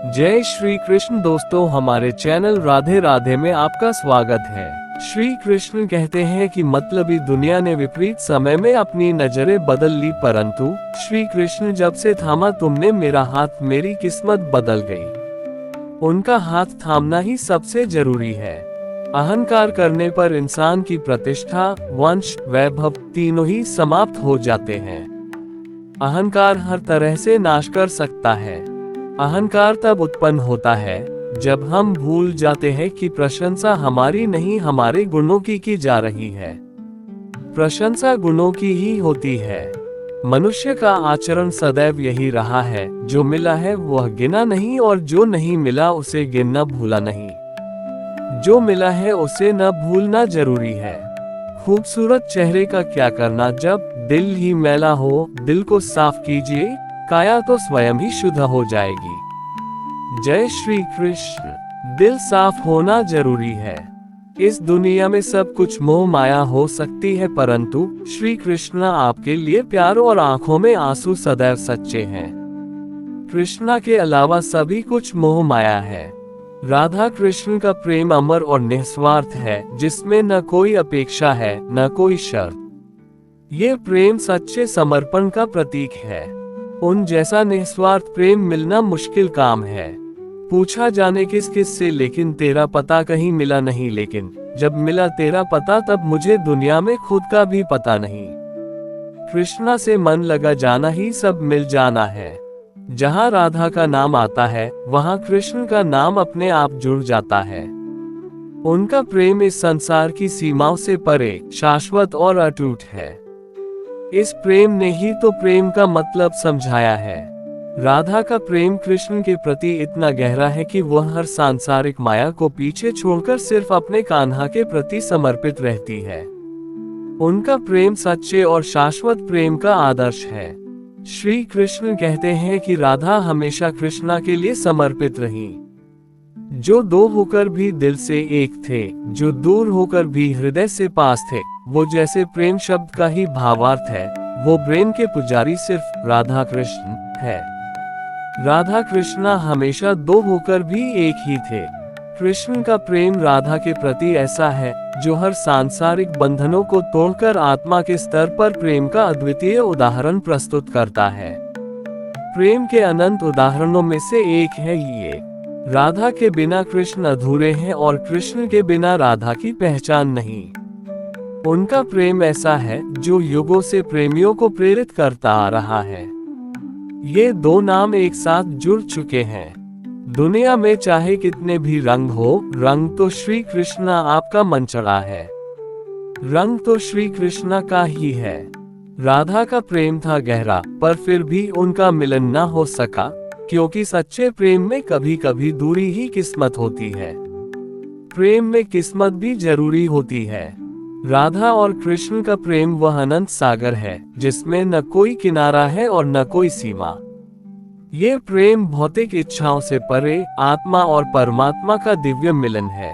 जय श्री कृष्ण दोस्तों, हमारे चैनल राधे राधे में आपका स्वागत है। श्री कृष्ण कहते हैं कि मतलबी दुनिया ने विपरीत समय में अपनी नजरें बदल ली, परंतु श्री कृष्ण जब से थामा तुमने मेरा हाथ, मेरी किस्मत बदल गई। उनका हाथ थामना ही सबसे जरूरी है। अहंकार करने पर इंसान की प्रतिष्ठा, वंश, वैभव तीनों ही समाप्त हो जाते हैं। अहंकार हर तरह से नाश कर सकता है। अहंकार तब उत्पन्न होता है जब हम भूल जाते हैं कि प्रशंसा हमारी नहीं, हमारे गुणों की जा रही है। प्रशंसा गुणों की ही होती है। मनुष्य का आचरण सदैव यही रहा है, जो मिला है वह गिना नहीं और जो नहीं मिला उसे गिनना भूला नहीं। जो मिला है उसे न भूलना जरूरी है। खूबसूरत चेहरे का क्या करना जब दिल ही मैला हो। दिल को साफ कीजिए, काया तो स्वयं ही शुद्ध हो जाएगी। जय श्री कृष्ण। दिल साफ होना जरूरी है। इस दुनिया में सब कुछ मोह माया हो सकती है, परंतु श्री कृष्ण आपके लिए प्यार और आंखों में आंसू सदैव सच्चे हैं। कृष्णा के अलावा सभी कुछ मोह माया है। राधा कृष्ण का प्रेम अमर और निस्वार्थ है, जिसमें न कोई अपेक्षा है न कोई शर्त। ये प्रेम सच्चे समर्पण का प्रतीक है। उन जैसा निस्वार्थ प्रेम मिलना मुश्किल काम है। पूछा जाने किस किस से, लेकिन तेरा पता कहीं मिला नहीं। लेकिन जब मिला तेरा पता, तब मुझे दुनिया में खुद का भी पता नहीं। कृष्णा से मन लगा जाना ही सब मिल जाना है। जहाँ राधा का नाम आता है, वहाँ कृष्ण का नाम अपने आप जुड़ जाता है। उनका प्रेम इस संसार की सीमाओं से परे, शाश्वत और अटूट है। इस प्रेम ने ही तो प्रेम का मतलब समझाया है। राधा का प्रेम कृष्ण के प्रति इतना गहरा है कि वह हर सांसारिक माया को पीछे छोड़कर सिर्फ अपने कान्हा के प्रति समर्पित रहती है। उनका प्रेम सच्चे और शाश्वत प्रेम का आदर्श है। श्री कृष्ण कहते हैं कि राधा हमेशा कृष्णा के लिए समर्पित रही। जो दो होकर भी दिल से एक थे, जो दूर होकर भी हृदय से पास थे। वो जैसे प्रेम शब्द का ही भावार्थ है, वो प्रेम के पुजारी सिर्फ राधा कृष्ण है। राधा कृष्णा हमेशा दो होकर भी एक ही थे। कृष्ण का प्रेम राधा के प्रति ऐसा है जो हर सांसारिक बंधनों को तोड़कर आत्मा के स्तर पर प्रेम का अद्वितीय उदाहरण प्रस्तुत करता है। प्रेम के अनंत उदाहरणों में से एक है ये। राधा के बिना कृष्ण अधूरे हैं और कृष्ण के बिना राधा की पहचान नहीं। उनका प्रेम ऐसा है जो युगों से प्रेमियों को प्रेरित करता आ रहा है। ये दो नाम एक साथ जुड़ चुके हैं। दुनिया में चाहे कितने भी रंग हो, रंग तो श्री कृष्णा आपका मन चढ़ा है। रंग तो श्री कृष्णा का ही है। राधा का प्रेम था गहरा, पर फिर भी उनका मिलन न हो सका, क्योंकि सच्चे प्रेम में कभी कभी दूरी ही किस्मत होती है। प्रेम में किस्मत भी जरूरी होती है। राधा और कृष्ण का प्रेम वह अनंत सागर है, जिसमें न कोई किनारा है और न कोई सीमा। ये प्रेम भौतिक इच्छाओं से परे आत्मा और परमात्मा का दिव्य मिलन है।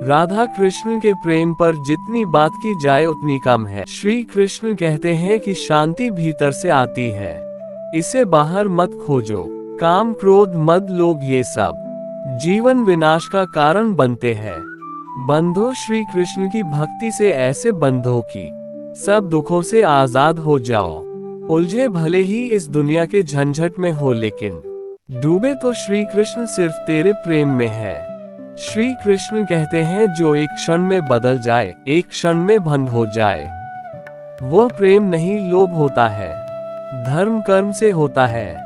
राधा कृष्ण के प्रेम पर जितनी बात की जाए उतनी कम है। श्री कृष्ण कहते हैं कि शांति भीतर से आती है, इसे बाहर मत खोजो। काम, क्रोध, मद, लोभ ये सब जीवन विनाश का कारण बनते हैं। बंधो श्री कृष्ण की भक्ति से ऐसे बंधो कि सब दुखों से आजाद हो जाओ। उलझे भले ही इस दुनिया के झंझट में हो, लेकिन डूबे तो श्री कृष्ण सिर्फ तेरे प्रेम में है। श्री कृष्ण कहते हैं जो एक क्षण में बदल जाए, एक क्षण में भंग हो जाए, वो प्रेम नहीं लोभ होता है। धर्म कर्म से होता है।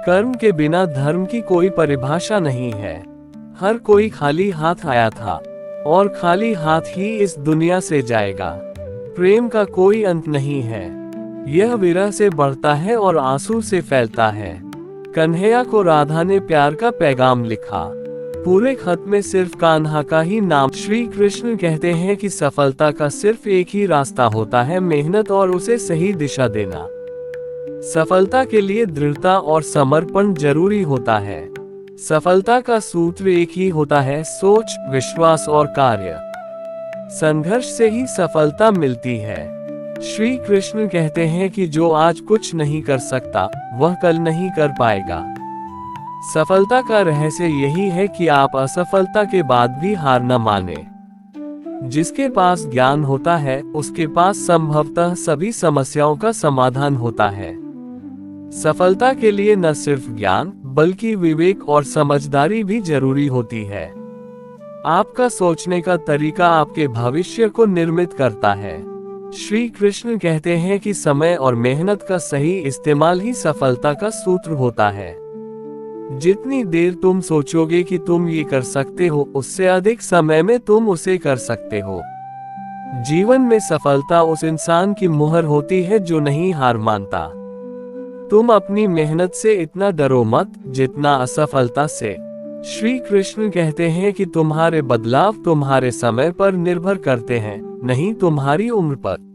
कर्म के बिना धर्म की कोई परिभाषा नहीं है। हर कोई खाली हाथ आया था और खाली हाथ ही इस दुनिया से जाएगा। प्रेम का कोई अंत नहीं है। यह विरह से बढ़ता है और आंसू से फैलता है। कन्हैया को राधा ने प्यार का पैगाम लिखा। पूरे खत में सिर्फ कान्हा का ही नाम। श्री कृष्ण कहते हैं कि सफलता का सिर्फ एक ही रास्ता होता है, मेहनत और उसे सही दिशा देना। सफलता के लिए दृढ़ता और समर्पण जरूरी होता है। सफलता का सूत्र एक ही होता है, सोच, विश्वास और कार्य। संघर्ष से ही सफलता मिलती है। श्री कृष्ण कहते हैं कि जो आज कुछ नहीं कर सकता, वह कल नहीं कर पाएगा। सफलता का रहस्य यही है कि आप असफलता के बाद भी हार न माने। जिसके पास ज्ञान होता है उसके पास संभवतः सभी समस्याओं का समाधान होता है। सफलता के लिए न सिर्फ ज्ञान बल्कि विवेक और समझदारी भी जरूरी होती है। आपका सोचने का तरीका आपके भविष्य को निर्मित करता है। श्री कृष्ण कहते हैं कि समय और मेहनत का सही इस्तेमाल ही सफलता का सूत्र होता है। जितनी देर तुम सोचोगे कि तुम ये कर सकते हो, उससे अधिक समय में तुम उसे कर सकते हो। जीवन में सफलता उस इंसान की मुहर होती है जो नहीं हार मानता। तुम अपनी मेहनत से इतना डरो मत जितना असफलता से। श्री कृष्ण कहते हैं कि तुम्हारे बदलाव तुम्हारे समय पर निर्भर करते हैं, नहीं तुम्हारी उम्र पर।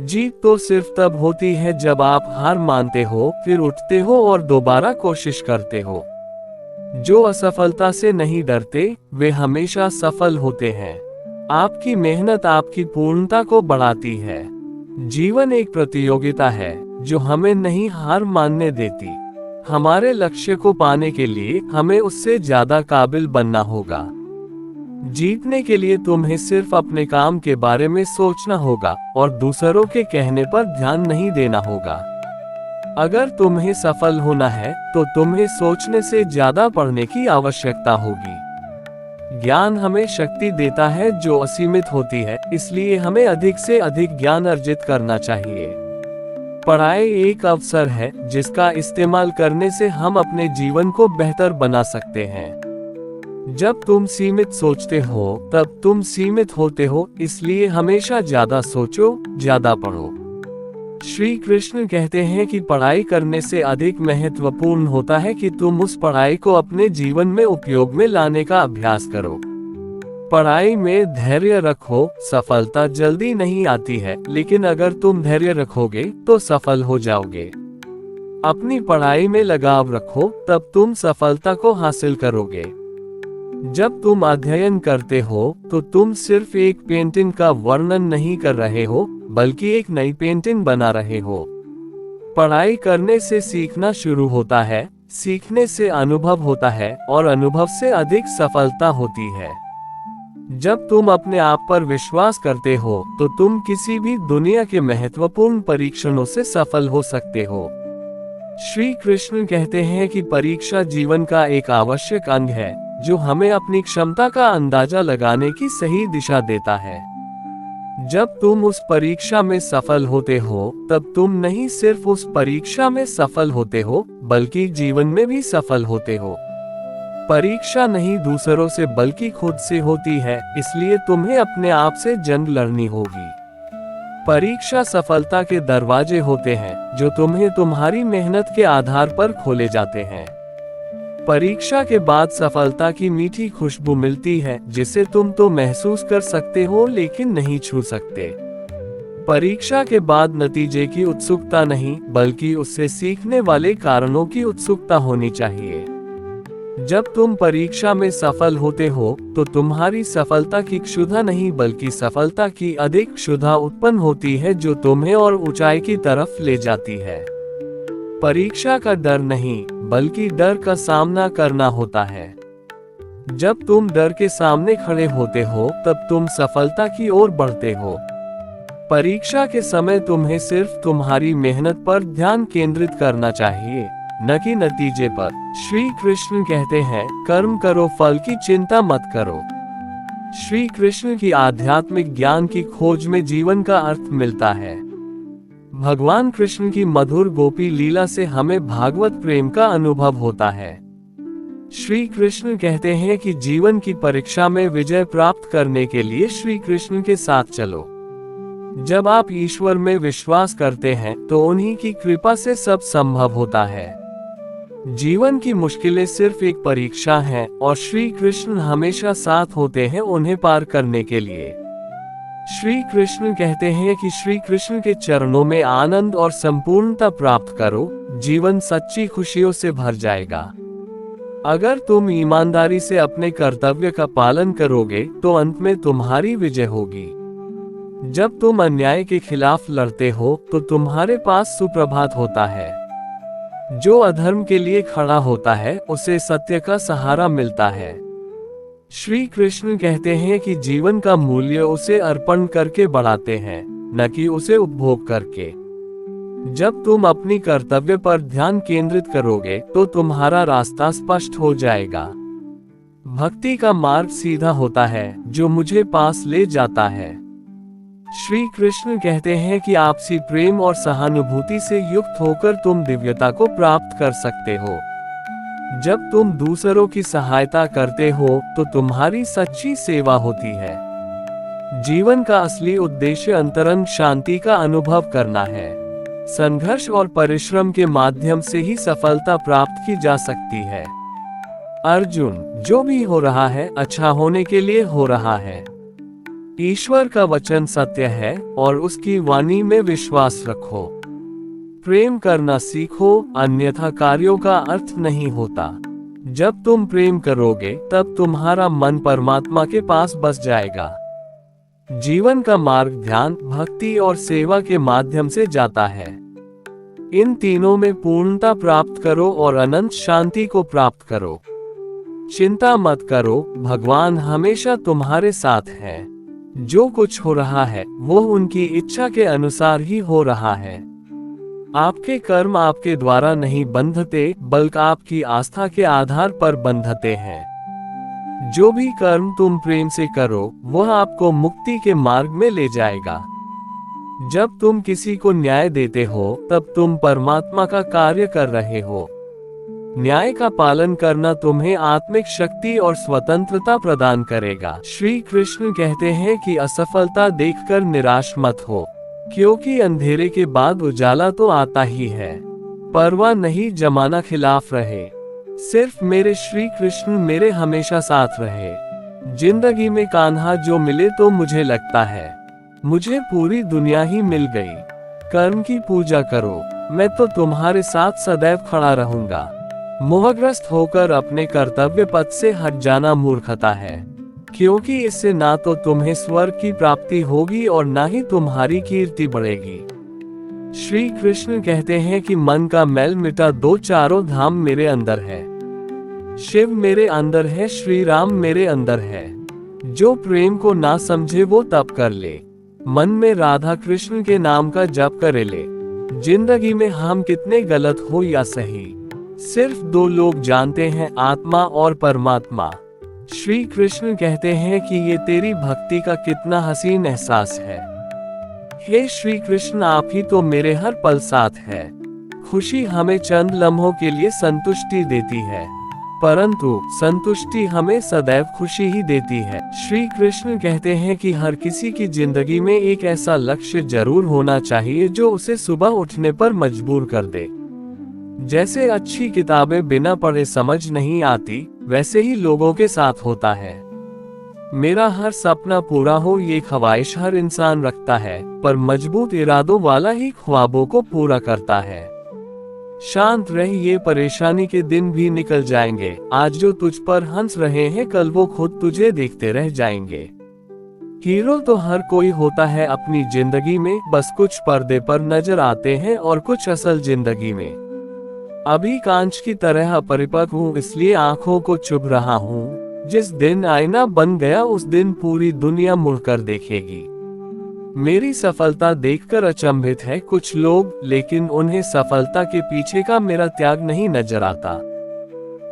जीत तो सिर्फ तब होती है जब आप हार मानते हो, फिर उठते हो और दोबारा कोशिश करते हो। जो असफलता से नहीं डरते वे हमेशा सफल होते हैं। आपकी मेहनत आपकी पूर्णता को बढ़ाती है। जीवन एक प्रतियोगिता है जो हमें नहीं हार मानने देती। हमारे लक्ष्य को पाने के लिए हमें उससे ज्यादा काबिल बनना होगा। जीतने के लिए तुम्हें सिर्फ अपने काम के बारे में सोचना होगा और दूसरों के कहने पर ध्यान नहीं देना होगा। अगर तुम्हें सफल होना है तो तुम्हें सोचने से ज्यादा पढ़ने की आवश्यकता होगी। ज्ञान हमें शक्ति देता है जो असीमित होती है, इसलिए हमें अधिक से अधिक ज्ञान अर्जित करना चाहिए। पढ़ाई एक अवसर है जिसका इस्तेमाल करने से हम अपने जीवन को बेहतर बना सकते हैं। जब तुम सीमित सोचते हो तब तुम सीमित होते हो, इसलिए हमेशा ज्यादा सोचो, ज्यादा पढ़ो। श्री कृष्ण कहते हैं कि पढ़ाई करने से अधिक महत्वपूर्ण होता है कि तुम उस पढ़ाई को अपने जीवन में उपयोग में लाने का अभ्यास करो। पढ़ाई में धैर्य रखो। सफलता जल्दी नहीं आती है, लेकिन अगर तुम धैर्य रखोगे तो सफल हो जाओगे। अपनी पढ़ाई में लगाव रखो, तब तुम सफलता को हासिल करोगे। जब तुम अध्ययन करते हो तो तुम सिर्फ एक पेंटिंग का वर्णन नहीं कर रहे हो, बल्कि एक नई पेंटिंग बना रहे हो। पढ़ाई करने से सीखना शुरू होता है, सीखने से अनुभव होता है और अनुभव से अधिक सफलता होती है। जब तुम अपने आप पर विश्वास करते हो तो तुम किसी भी दुनिया के महत्वपूर्ण परीक्षणों से सफल हो सकते हो। श्री कृष्ण कहते हैं कि परीक्षा जीवन का एक आवश्यक अंग है जो हमें अपनी क्षमता का अंदाजा लगाने की सही दिशा देता है। जब तुम उस परीक्षा में सफल होते हो तब तुम नहीं सिर्फ उस परीक्षा में सफल होते हो बल्कि जीवन में भी सफल होते हो। परीक्षा नहीं दूसरों से बल्कि खुद से होती है, इसलिए तुम्हें अपने आप से जंग लड़नी होगी। परीक्षा सफलता के दरवाजे होते हैं जो तुम्हें तुम्हारी मेहनत के आधार पर खोले जाते हैं। परीक्षा के बाद सफलता की मीठी खुशबू मिलती है जिसे तुम तो महसूस कर सकते हो लेकिन नहीं छू सकते। परीक्षा के बाद नतीजे की उत्सुकता नहीं बल्कि उससे सीखने वाले कारणों की उत्सुकता होनी चाहिए। जब तुम परीक्षा में सफल होते हो तो तुम्हारी सफलता की क्षुधा नहीं बल्कि सफलता की अधिक क्षुधा उत्पन्न होती है जो तुम्हें और ऊंचाई की तरफ ले जाती है। परीक्षा का डर नहीं बल्कि डर का सामना करना होता है। जब तुम डर के सामने खड़े होते हो तब तुम सफलता की ओर बढ़ते हो। परीक्षा के समय तुम्हें सिर्फ तुम्हारी मेहनत पर ध्यान केंद्रित करना चाहिए, न कि नतीजे पर। श्री कृष्ण कहते हैं, कर्म करो, फल की चिंता मत करो। श्री कृष्ण की आध्यात्मिक ज्ञान की खोज में जीवन का अर्थ मिलता है। भगवान कृष्ण की मधुर गोपी लीला से हमें भागवत प्रेम का अनुभव होता है। श्री कृष्ण कहते हैं कि जीवन की परीक्षा में विजय प्राप्त करने के लिए श्री कृष्ण के साथ चलो। जब आप ईश्वर में विश्वास करते हैं तो उन्हीं की कृपा से सब संभव होता है। जीवन की मुश्किलें सिर्फ एक परीक्षा है और श्री कृष्ण हमेशा साथ होते हैं उन्हें पार करने के लिए। श्री कृष्ण कहते हैं कि श्री कृष्ण के चरणों में आनंद और संपूर्णता प्राप्त करो, जीवन सच्ची खुशियों से भर जाएगा। अगर तुम ईमानदारी से अपने कर्तव्य का पालन करोगे तो अंत में तुम्हारी विजय होगी। जब तुम अन्याय के खिलाफ लड़ते हो तो तुम्हारे पास सुप्रभात होता है। जो अधर्म के लिए खड़ा होता है उसे सत्य का सहारा मिलता है। श्री कृष्ण कहते हैं कि जीवन का मूल्य उसे अर्पण करके बढ़ाते हैं, न कि उसे उपभोग करके। जब तुम अपनी कर्तव्य पर ध्यान केंद्रित करोगे तो तुम्हारा रास्ता स्पष्ट हो जाएगा। भक्ति का मार्ग सीधा होता है जो मुझे पास ले जाता है। श्री कृष्ण कहते हैं कि आपसी प्रेम और सहानुभूति से युक्त होकर तुम दिव्यता को प्राप्त कर सकते हो। जब तुम दूसरों की सहायता करते हो तो तुम्हारी सच्ची सेवा होती है। जीवन का असली उद्देश्य अंतरंग शांति का अनुभव करना है। संघर्ष और परिश्रम के माध्यम से ही सफलता प्राप्त की जा सकती है। अर्जुन, जो भी हो रहा है अच्छा होने के लिए हो रहा है। ईश्वर का वचन सत्य है और उसकी वाणी में विश्वास रखो। प्रेम करना सीखो, अन्यथा कार्यों का अर्थ नहीं होता। जब तुम प्रेम करोगे तब तुम्हारा मन परमात्मा के पास बस जाएगा। जीवन का मार्ग ध्यान, भक्ति और सेवा के माध्यम से जाता है। इन तीनों में पूर्णता प्राप्त करो और अनंत शांति को प्राप्त करो। चिंता मत करो, भगवान हमेशा तुम्हारे साथ है। जो कुछ हो रहा है वो उनकी इच्छा के अनुसार ही हो रहा है। आपके कर्म आपके द्वारा नहीं बंधते, बल्कि आपकी आस्था के आधार पर बंधते हैं। जो भी कर्म तुम प्रेम से करो वह आपको मुक्ति के मार्ग में ले जाएगा। जब तुम किसी को न्याय देते हो तब तुम परमात्मा का कार्य कर रहे हो। न्याय का पालन करना तुम्हें आत्मिक शक्ति और स्वतंत्रता प्रदान करेगा। श्री कृष्ण कहते हैं कि असफलता देखकर निराश मत हो, क्योंकि अंधेरे के बाद उजाला तो आता ही है। परवाह नहीं, जमाना खिलाफ रहे, सिर्फ मेरे श्री कृष्ण मेरे हमेशा साथ रहे। जिंदगी में कान्हा जो मिले तो मुझे लगता है मुझे पूरी दुनिया ही मिल गई। कर्म की पूजा करो, मैं तो तुम्हारे साथ सदैव खड़ा रहूंगा। मोहग्रस्त होकर अपने कर्तव्य पथ से हट जाना मूर्खता है, क्योंकि इससे ना तो तुम्हें स्वर्ग की प्राप्ति होगी और ना ही तुम्हारी कीर्ति बढ़ेगी। श्री कृष्ण कहते हैं कि मन का मैल मिटा दो, चारों धाम मेरे अंदर है। शिव मेरे अंदर है, श्री राम मेरे अंदर है। जो प्रेम को ना समझे वो तप कर ले, मन में राधा कृष्ण के नाम का जप करे ले। जिंदगी में हम कितने गलत हो या सही, सिर्फ दो लोग जानते हैं, आत्मा और परमात्मा। श्री कृष्ण कहते हैं कि ये तेरी भक्ति का कितना हसीन एहसास है। हे श्री कृष्ण, आप ही तो मेरे हर पल साथ है। खुशी हमें चंद लम्हों के लिए संतुष्टि देती है, परंतु संतुष्टि हमें सदैव खुशी ही देती है। श्री कृष्ण कहते हैं कि हर किसी की जिंदगी में एक ऐसा लक्ष्य जरूर होना चाहिए जो उसे सुबह उठने पर मजबूर कर दे। जैसे अच्छी किताबें बिना पढ़े समझ नहीं आती, वैसे ही लोगों के साथ होता है। मेरा हर सपना पूरा हो ये ख्वाहिश हर इंसान रखता है, पर मजबूत इरादों वाला ही ख्वाबों को पूरा करता है। शांत रह, ये परेशानी के दिन भी निकल जाएंगे। आज जो तुझ पर हंस रहे हैं कल वो खुद तुझे देखते रह जाएंगे। हीरो तो हर कोई होता है अपनी जिंदगी में, बस कुछ पर्दे पर नजर आते हैं और कुछ असल जिंदगी में। अभी कांच की तरह परिपक्व हूँ, इसलिए आंखों को चुभ रहा हूँ। जिस दिन आईना बन गया उस दिन पूरी दुनिया मुड़कर देखेगी। मेरी सफलता देखकर अचंभित है कुछ लोग, लेकिन उन्हें सफलता के पीछे का मेरा त्याग नहीं नजर आता।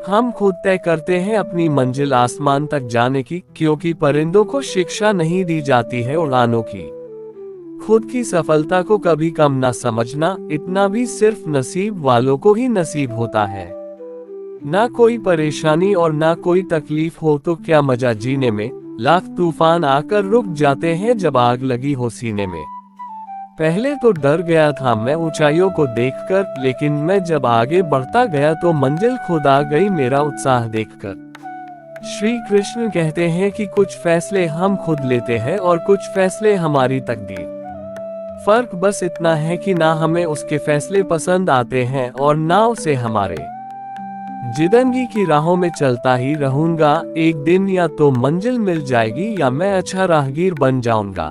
हम खुद तय करते हैं अपनी मंजिल आसमान तक जाने की, क्योंकि परिंदों को शिक्षा नहीं दी जाती है उड़ानों की। खुद की सफलता को कभी कम ना समझना, इतना भी सिर्फ नसीब वालों को ही नसीब होता है। ना कोई परेशानी और ना कोई तकलीफ हो तो क्या मजा जीने में। लाख तूफान आकर रुक जाते हैं जब आग लगी हो सीने में। पहले तो डर गया था मैं ऊंचाइयों को देखकर, लेकिन मैं जब आगे बढ़ता गया तो मंजिल खुद आ गई मेरा उत्साह देखकर। श्री कृष्ण कहते हैं कि कुछ फैसले हम खुद लेते हैं और कुछ फैसले हमारी तकदीर। फर्क बस इतना है कि ना हमें उसके फैसले पसंद आते हैं और ना उसे हमारे। जिंदगी की राहों में चलता ही रहूंगा, एक दिन या तो मंजिल मिल जाएगी या मैं अच्छा राहगीर बन जाऊंगा।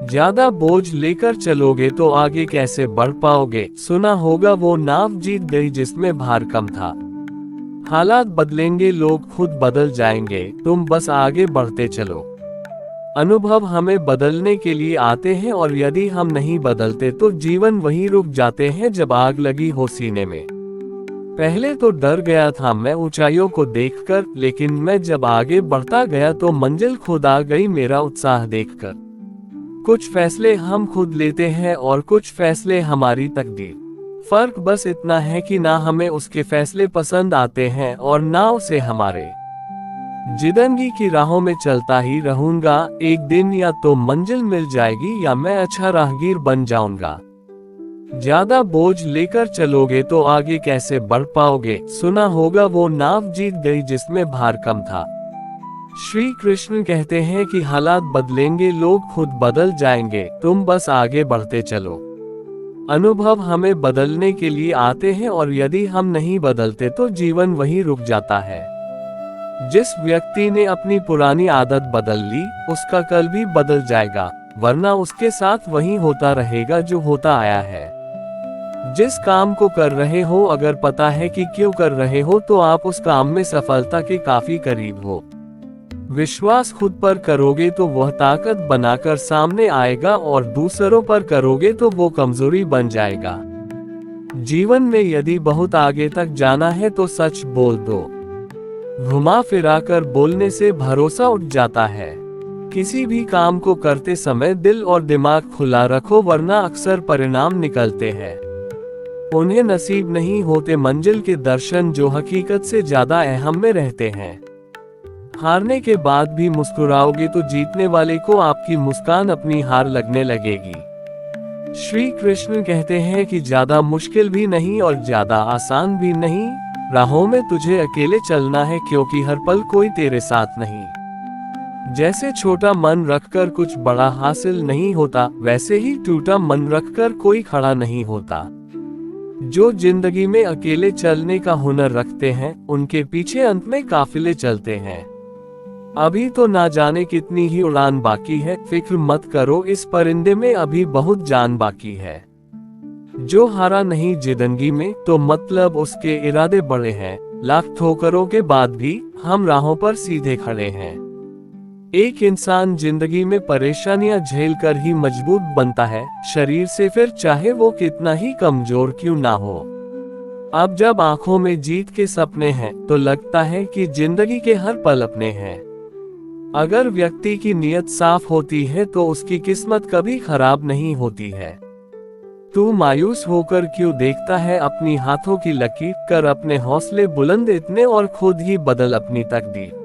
ज्यादा बोझ लेकर चलोगे तो आगे कैसे बढ़ पाओगे। सुना होगा वो नाव जीत गई जिसमें भार कम था। हालात बदलेंगे, लोग खुद बदल जाएंगे, तुम बस आगे बढ़ते चलो। अनुभव हमें बदलने के लिए आते हैं और यदि हम नहीं बदलते तो जीवन वहीं रुक जाते हैं जब आग लगी हो सीने में। पहले तो डर गया था मैं ऊंचाइयों को देखकर, लेकिन मैं जब आगे बढ़ता गया तो मंजिल खुद आ गई मेरा उत्साह देखकर। कुछ फैसले हम खुद लेते हैं और कुछ फैसले हमारी तकदीर। फर्क बस इतना है कि ना हमें उसके फैसले पसंद आते हैं और ना उसे हमारे। जिंदगी की राहों में चलता ही रहूंगा, एक दिन या तो मंजिल मिल जाएगी या मैं अच्छा राहगीर बन जाऊंगा। ज्यादा बोझ लेकर चलोगे तो आगे कैसे बढ़ पाओगे। सुना होगा वो नाव जीत गई जिसमें भार कम था। श्री कृष्ण कहते हैं कि हालात बदलेंगे, लोग खुद बदल जाएंगे, तुम बस आगे बढ़ते चलो। अनुभव हमें बदलने के लिए आते हैं और यदि हम नहीं बदलते तो जीवन वहीं रुक जाता है। जिस व्यक्ति ने अपनी पुरानी आदत बदल ली, उसका कल भी बदल जाएगा, वरना उसके साथ वही होता रहेगा जो होता आया है। जिस काम को कर रहे हो अगर पता है कि क्यों कर रहे हो तो आप उस काम में सफलता के काफी करीब हो। विश्वास खुद पर करोगे तो वह ताकत बनाकर सामने आएगा और दूसरों पर करोगे तो वो कमजोरी बन जाएगा। जीवन में यदि बहुत आगे तक जाना है तो सच बोल दो। घुमा फिरा कर बोलने से भरोसा उठ जाता है। किसी भी काम को करते समय दिल और दिमाग खुला रखो, वरना अक्सर परिणाम निकलते हैं। उन्हें नसीब नहीं होते मंजिल के दर्शन जो हकीकत से ज्यादा अहम में रहते हैं। हारने के बाद भी मुस्कुराओगे तो जीतने वाले को आपकी मुस्कान अपनी हार लगने लगेगी। श्री कृष्ण कहते हैं कि ज्यादा मुश्किल भी नहीं और ज्यादा आसान भी नहीं, राहों में तुझे अकेले चलना है क्योंकि हर पल कोई तेरे साथ नहीं। जैसे छोटा मन रखकर कुछ बड़ा हासिल नहीं होता, वैसे ही टूटा मन रखकर कोई खड़ा नहीं होता। जो जिंदगी में अकेले चलने का हुनर रखते हैं, उनके पीछे अंत में काफिले चलते हैं। अभी तो ना जाने कितनी ही उड़ान बाकी है, फिक्र मत करो, इस परिंदे में अभी बहुत जान बाकी है। जो हारा नहीं जिंदगी में तो मतलब उसके इरादे बड़े हैं। लाख ठोकरों के बाद भी हम राहों पर सीधे खड़े हैं। एक इंसान जिंदगी में परेशानियां झेल कर ही मजबूत बनता है, शरीर से, फिर चाहे वो कितना ही कमजोर क्यों ना हो। अब जब आंखों में जीत के सपने हैं तो लगता है कि जिंदगी के हर पल अपने हैं। अगर व्यक्ति की नीयत साफ होती है तो उसकी किस्मत कभी खराब नहीं होती है। तू मायूस होकर क्यों देखता है अपनी हाथों की लकीर, कर अपने हौसले बुलंद इतने और खुद ही बदल अपनी तकदीर।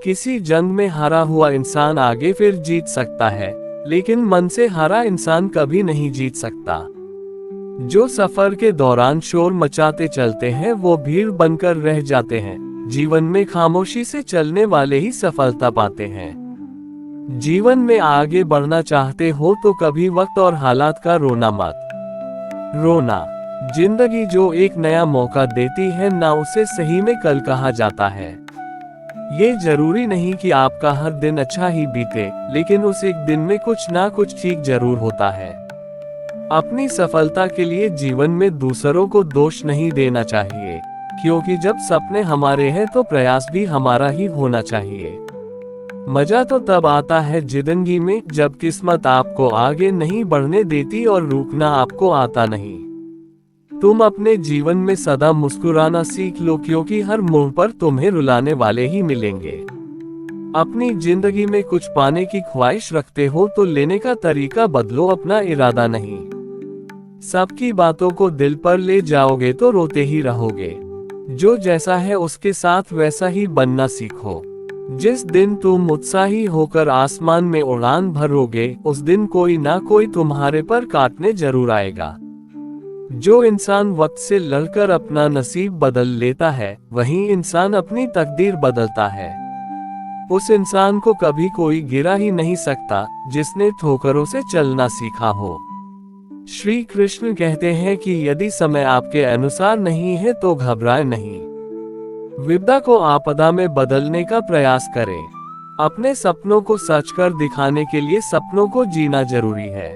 किसी जंग में हारा हुआ इंसान आगे फिर जीत सकता है, लेकिन मन से हारा इंसान कभी नहीं जीत सकता। जो सफर के दौरान शोर मचाते चलते हैं वो भीड़ बनकर रह जाते हैं। जीवन में खामोशी से चलने वाले ही सफलता पाते हैं। जीवन में आगे बढ़ना चाहते हो तो कभी वक्त और हालात का रोना मत। रोना, जिंदगी जो एक नया मौका देती है ना उसे सही में कल कहा जाता है। ये जरूरी नहीं कि आपका हर दिन अच्छा ही बीते, लेकिन उस एक दिन में कुछ ना कुछ ठीक जरूर होता है। अपनी सफलता के लिए जीवन में दूसरों को दोष नहीं देना चाहिए, क्योंकि जब सपने हमारे हैं तो प्रयास भी हमारा ही होना चाहिए। मजा तो तब आता है जिंदगी में जब किस्मत आपको आगे नहीं बढ़ने देती और रुकना आपको आता नहीं। तुम अपने जीवन में सदा मुस्कुराना सीख लो, क्योंकि हर मोड़ पर तुम्हें रुलाने वाले ही मिलेंगे। अपनी जिंदगी में कुछ पाने की ख्वाहिश रखते हो तो लेने का तरीका बदलो, अपना इरादा नहीं। सबकी बातों को दिल पर ले जाओगे तो रोते ही रहोगे। जो जैसा है उसके साथ वैसा ही बनना सीखो। जिस दिन तुम उत्साही होकर आसमान में उड़ान भरोगे, उस दिन कोई ना कोई तुम्हारे पर काटने जरूर आएगा। जो इंसान वक्त से लड़कर अपना नसीब बदल लेता है, वही इंसान अपनी तकदीर बदलता है। उस इंसान को कभी कोई गिरा ही नहीं सकता जिसने ठोकरों से चलना सीखा हो। श्री कृष्ण कहते हैं कि यदि समय आपके अनुसार नहीं है तो घबराए नहीं। विपदा को आपदा में बदलने का प्रयास करें। अपने सपनों को सच कर दिखाने के लिए सपनों को जीना जरूरी है।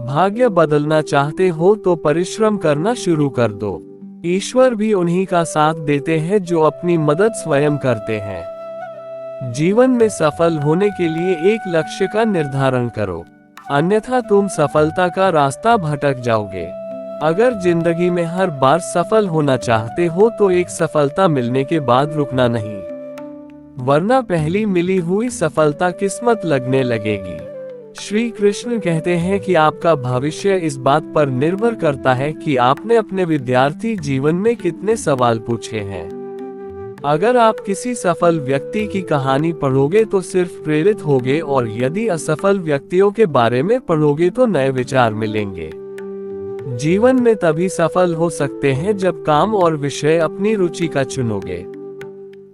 भाग्य बदलना चाहते हो तो परिश्रम करना शुरू कर दो। ईश्वर भी उन्हीं का साथ देते हैं जो अपनी मदद स्वयं करते हैं। जीवन में सफल होने के लिए एक लक्ष्य का निर्धारण करो, अन्यथा तुम सफलता का रास्ता भटक जाओगे। अगर जिंदगी में हर बार सफल होना चाहते हो तो एक सफलता मिलने के बाद रुकना नहीं, वरना पहली मिली हुई सफलता किस्मत लगने लगेगी। श्री कृष्ण कहते हैं कि आपका भविष्य इस बात पर निर्भर करता है कि आपने अपने विद्यार्थी जीवन में कितने सवाल पूछे हैं। अगर आप किसी सफल व्यक्ति की कहानी पढ़ोगे तो सिर्फ प्रेरित होगे, और यदि असफल व्यक्तियों के बारे में पढ़ोगे तो नए विचार मिलेंगे। जीवन में तभी सफल हो सकते हैं जब काम और विषय अपनी रुचि का चुनोगे।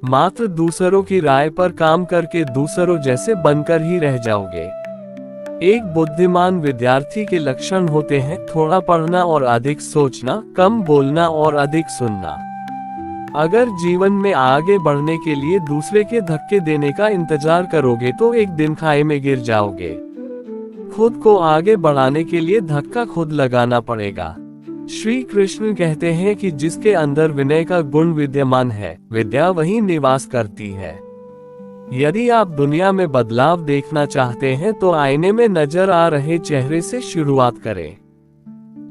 मात्र दूसरों की राय पर काम करके दूसरों जैसे बनकर ही रह जाओगे। एक बुद्धिमान विद्यार्थी के लक्षण होते हैं थोड़ा पढ़ना और अधिक सोचना, कम बोलना और अधिक सुनना। अगर जीवन में आगे बढ़ने के लिए दूसरे के धक्के देने का इंतजार करोगे तो एक दिन खाई में गिर जाओगे। खुद को आगे बढ़ाने के लिए धक्का खुद लगाना पड़ेगा। श्री कृष्ण कहते हैं कि जिसके अंदर विनय का गुण विद्यमान है, विद्या वहीं निवास करती है। यदि आप दुनिया में बदलाव देखना चाहते हैं तो आईने में नजर आ रहे चेहरे से शुरुआत करें।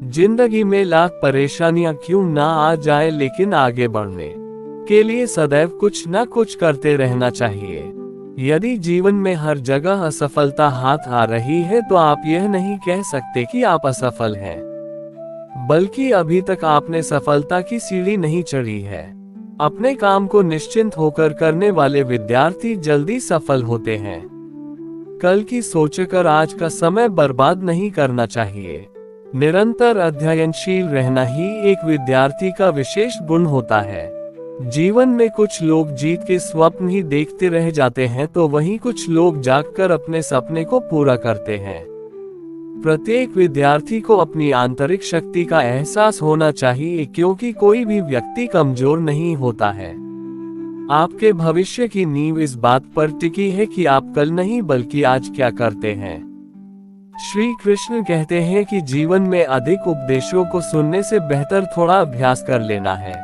जिंदगी में लाख परेशानियां क्यों ना आ जाए, लेकिन आगे बढ़ने के लिए सदैव कुछ न कुछ करते रहना चाहिए। यदि जीवन में हर जगह असफलता हाथ आ रही है तो आप यह नहीं कह सकते कि आप असफल हैं, बल्कि अभी तक आपने सफलता की सीढ़ी नहीं चढ़ी है। अपने काम को निश्चिंत होकर करने वाले विद्यार्थी जल्दी सफल होते हैं। कल की सोचकर आज का समय बर्बाद नहीं करना चाहिए। निरंतर अध्ययनशील रहना ही एक विद्यार्थी का विशेष गुण होता है। जीवन में कुछ लोग जीत के स्वप्न ही देखते रह जाते हैं तो वहीं कुछ लोग जागकर अपने सपने को पूरा करते हैं। प्रत्येक विद्यार्थी को अपनी आंतरिक शक्ति का एहसास होना चाहिए, क्योंकि कोई भी व्यक्ति कमजोर नहीं होता है। आपके भविष्य की नींव इस बात पर टिकी है कि आप कल नहीं बल्कि आज क्या करते हैं। श्री कृष्ण कहते हैं कि जीवन में अधिक उपदेशों को सुनने से बेहतर थोड़ा अभ्यास कर लेना है।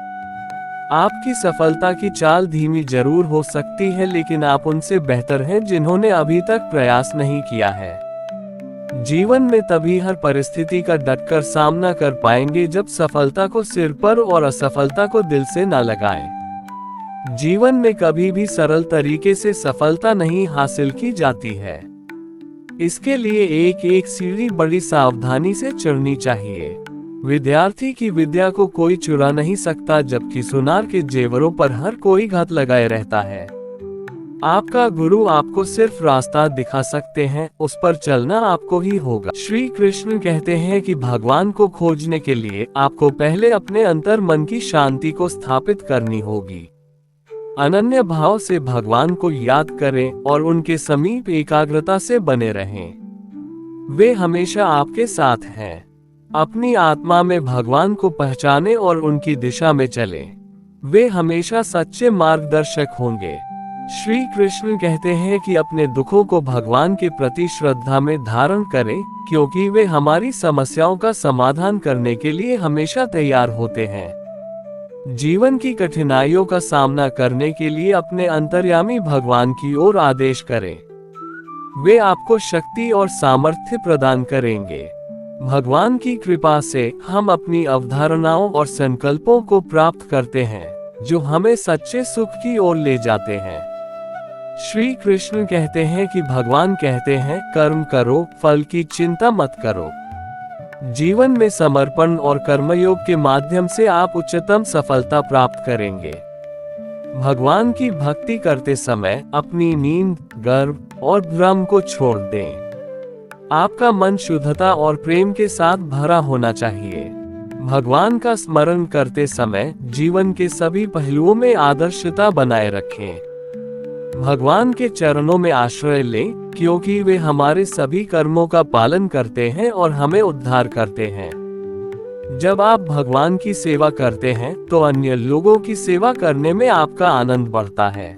आपकी सफलता की चाल धीमी जरूर हो सकती है, लेकिन आप उनसे बेहतर हैं जिन्होंने अभी तक प्रयास नहीं किया है। जीवन में तभी हर परिस्थिति का डटकर सामना कर पाएंगे जब सफलता को सिर पर और असफलता को दिल से न लगाएं। जीवन में कभी भी सरल तरीके से सफलता नहीं हासिल की जाती है। इसके लिए एक एक सीढ़ी बड़ी सावधानी से चढ़नी चाहिए। विद्यार्थी की विद्या को कोई चुरा नहीं सकता, जबकि सुनार के जेवरों पर हर कोई घात लगाए रहता है। आपका गुरु आपको सिर्फ रास्ता दिखा सकते हैं, उस पर चलना आपको ही होगा। श्री कृष्ण कहते हैं कि भगवान को खोजने के लिए आपको पहले अपने अंतर मन की शांति को स्थापित करनी होगी। अनन्य भाव से भगवान को याद करें और उनके समीप एकाग्रता से बने रहें। वे हमेशा आपके साथ हैं। अपनी आत्मा में भगवान को पहचानें और उनकी दिशा में चलें। वे हमेशा सच्चे मार्गदर्शक होंगे। श्री कृष्ण कहते हैं कि अपने दुखों को भगवान के प्रति श्रद्धा में धारण करें, क्योंकि वे हमारी समस्याओं का समाधान करने के लिए हमेशा तैयार होते हैं। जीवन की कठिनाइयों का सामना करने के लिए अपने अंतर्यामी भगवान की ओर आदेश करें। वे आपको शक्ति और सामर्थ्य प्रदान करेंगे। भगवान की कृपा से हम अपनी अवधारणाओं और संकल्पों को प्राप्त करते हैं, जो हमें सच्चे सुख की ओर ले जाते हैं। श्री कृष्ण कहते हैं कि भगवान कहते हैं, कर्म करो, फल की चिंता मत करो। जीवन में समर्पण और कर्मयोग के माध्यम से आप उच्चतम सफलता प्राप्त करेंगे। भगवान की भक्ति करते समय अपनी नींद, गर्व और भ्रम को छोड़ दें। आपका मन शुद्धता और प्रेम के साथ भरा होना चाहिए। भगवान का स्मरण करते समय जीवन के सभी पहलुओं में आदर्शता बनाए रखें। भगवान के चरणों में आश्रय लें, क्योंकि वे हमारे सभी कर्मों का पालन करते हैं और हमें उद्धार करते हैं। जब आप भगवान की सेवा करते हैं तो अन्य लोगों की सेवा करने में आपका आनंद बढ़ता है।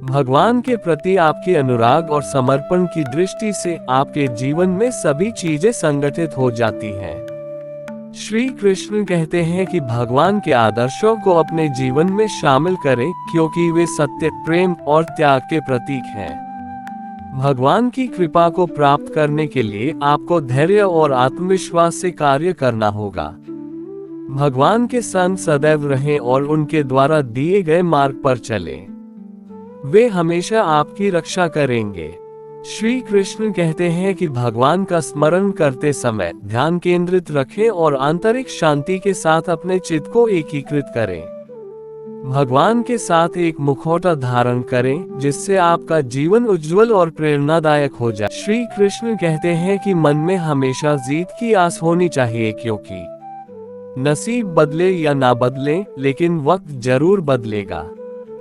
भगवान के प्रति आपके अनुराग और समर्पण की दृष्टि से आपके जीवन में सभी चीजें संगठित हो जाती हैं। श्री कृष्ण कहते हैं कि भगवान के आदर्शों को अपने जीवन में शामिल करें, क्योंकि वे सत्य, प्रेम और त्याग के प्रतीक हैं। भगवान की कृपा को प्राप्त करने के लिए आपको धैर्य और आत्मविश्वास से कार्य करना होगा। भगवान के संग सदैव रहें और उनके द्वारा दिए गए मार्ग पर चलें। वे हमेशा आपकी रक्षा करेंगे। श्री कृष्ण कहते हैं कि भगवान का स्मरण करते समय ध्यान केंद्रित रखें और आंतरिक शांति के साथ अपने चित्त को एकीकृत करें। भगवान के साथ एक मुखौटा धारण करें, जिससे आपका जीवन उज्जवल और प्रेरणादायक हो जाए। श्री कृष्ण कहते हैं कि मन में हमेशा जीत की आस होनी चाहिए, क्योंकि नसीब बदले या ना बदले, लेकिन वक्त जरूर बदलेगा।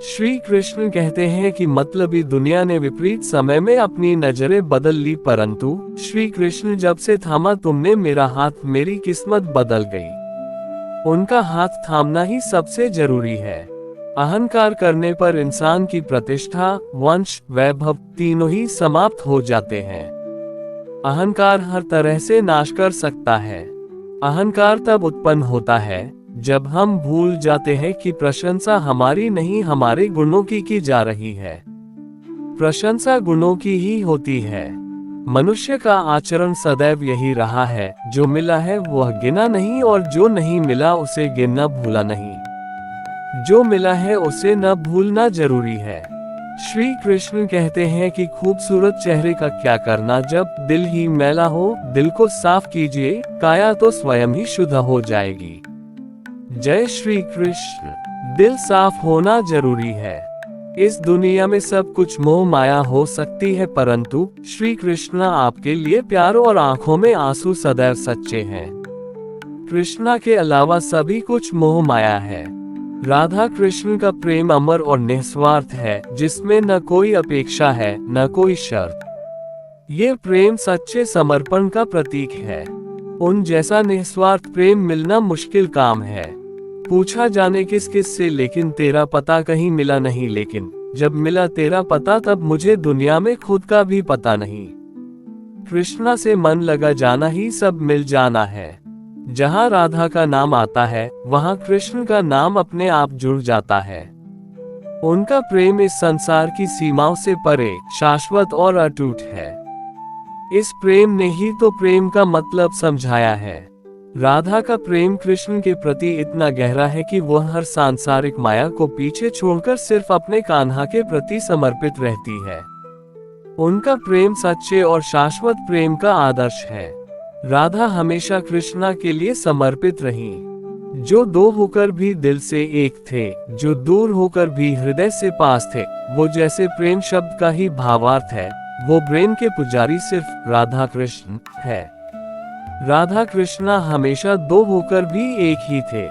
श्री कृष्ण कहते हैं कि मतलबी दुनिया ने विपरीत समय में अपनी नजरें बदल ली, परंतु श्री कृष्ण जब से थामा तुमने मेरा हाथ, मेरी किस्मत बदल गई। उनका हाथ थामना ही सबसे जरूरी है। अहंकार करने पर इंसान की प्रतिष्ठा, वंश, वैभव तीनों ही समाप्त हो जाते हैं। अहंकार हर तरह से नाश कर सकता है। अहंकार तब उत्पन्न होता है जब हम भूल जाते हैं कि प्रशंसा हमारी नहीं, हमारे गुणों की जा रही है। प्रशंसा गुणों की ही होती है। मनुष्य का आचरण सदैव यही रहा है, जो मिला है वह गिना नहीं, और जो नहीं मिला उसे गिनना भूला नहीं। जो मिला है उसे न भूलना जरूरी है। श्री कृष्ण कहते हैं कि खूबसूरत चेहरे का क्या करना जब दिल ही मैला हो। दिल को साफ कीजिए, काया तो स्वयं ही शुद्ध हो जाएगी। जय श्री कृष्ण। दिल साफ होना जरूरी है। इस दुनिया में सब कुछ मोह माया हो सकती है, परंतु श्री कृष्ण आपके लिए प्यार और आंखों में आंसू सदैव सच्चे हैं। कृष्णा के अलावा सभी कुछ मोह माया है। राधा कृष्ण का प्रेम अमर और निस्वार्थ है, जिसमें न कोई अपेक्षा है न कोई शर्त। ये प्रेम सच्चे समर्पण का प्रतीक है। उन जैसा निस्वार्थ प्रेम मिलना मुश्किल काम है। पूछा जाने किस किस से, लेकिन तेरा पता कहीं मिला नहीं। लेकिन जब मिला तेरा पता, तब मुझे दुनिया में खुद का भी पता नहीं। कृष्णा से मन लगा जाना ही सब मिल जाना है। जहाँ राधा का नाम आता है, वहाँ कृष्ण का नाम अपने आप जुड़ जाता है। उनका प्रेम इस संसार की सीमाओं से परे, शाश्वत और अटूट है। इस प्रेम ने ही तो प्रेम का मतलब समझाया है। राधा का प्रेम कृष्ण के प्रति इतना गहरा है कि वह हर सांसारिक माया को पीछे छोड़कर सिर्फ अपने कान्हा के प्रति समर्पित रहती है। उनका प्रेम सच्चे और शाश्वत प्रेम का आदर्श है। राधा हमेशा कृष्णा के लिए समर्पित रही। जो दो होकर भी दिल से एक थे, जो दूर होकर भी हृदय से पास थे। वो जैसे प्रेम शब्द का ही भावार्थ है, वो प्रेम के पुजारी सिर्फ राधा कृष्ण है। राधा कृष्णा हमेशा दो होकर भी एक ही थे।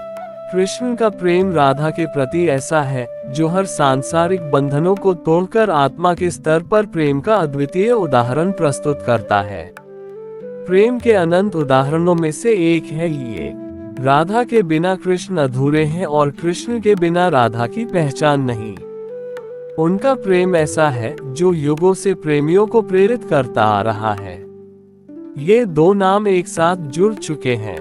कृष्ण का प्रेम राधा के प्रति ऐसा है, जो हर सांसारिक बंधनों को तोड़कर आत्मा के स्तर पर प्रेम का अद्वितीय उदाहरण प्रस्तुत करता है। प्रेम के अनंत उदाहरणों में से एक है ये। राधा के बिना कृष्ण अधूरे हैं और कृष्ण के बिना राधा की पहचान नहीं। उनका प्रेम ऐसा है जो युगों से प्रेमियों को प्रेरित करता आ रहा है। ये दो नाम एक साथ जुड़ चुके हैं।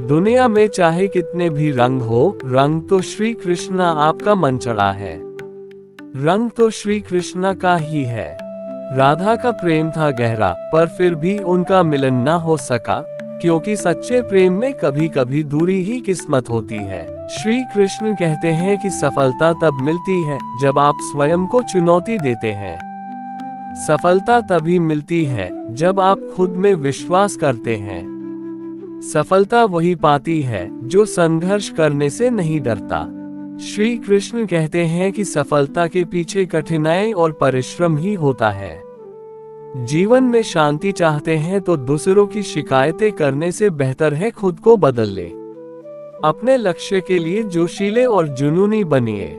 दुनिया में चाहे कितने भी रंग हो, रंग तो श्री कृष्ण आपका मन चढ़ा है। रंग तो श्री कृष्ण का ही है। राधा का प्रेम था गहरा, पर फिर भी उनका मिलन ना हो सका, क्योंकि सच्चे प्रेम में कभी कभी दूरी ही किस्मत होती है। श्री कृष्ण कहते हैं कि सफलता तब मिलती है जब आप स्वयं को चुनौती देते हैं। सफलता तभी मिलती है जब आप खुद में विश्वास करते हैं। सफलता वही पाती है जो संघर्ष करने से नहीं डरता। श्री कृष्ण कहते हैं कि सफलता के पीछे कठिनाई और परिश्रम ही होता है। जीवन में शांति चाहते हैं तो दूसरों की शिकायतें करने से बेहतर है खुद को बदल ले। अपने लक्ष्य के लिए जोशीले और जुनूनी बनिए।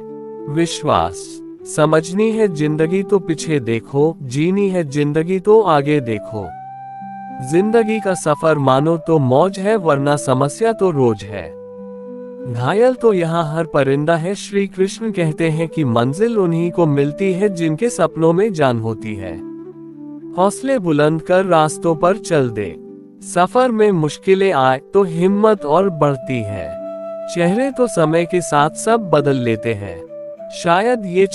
विश्वास। समझनी है जिंदगी तो पीछे देखो, जीनी है जिंदगी तो आगे देखो। जिंदगी का सफर मानो तो मौज है, वरना समस्या तो रोज है। घायल तो यहाँ हर परिंदा है। श्री कृष्ण कहते हैं कि मंजिल उन्हीं को मिलती है जिनके सपनों में जान होती है। हौसले बुलंद कर रास्तों पर चल दे। सफर में मुश्किलें आए तो हिम्मत और बढ़ती है। चेहरे तो समय के साथ सब बदल लेते हैं। शायद ये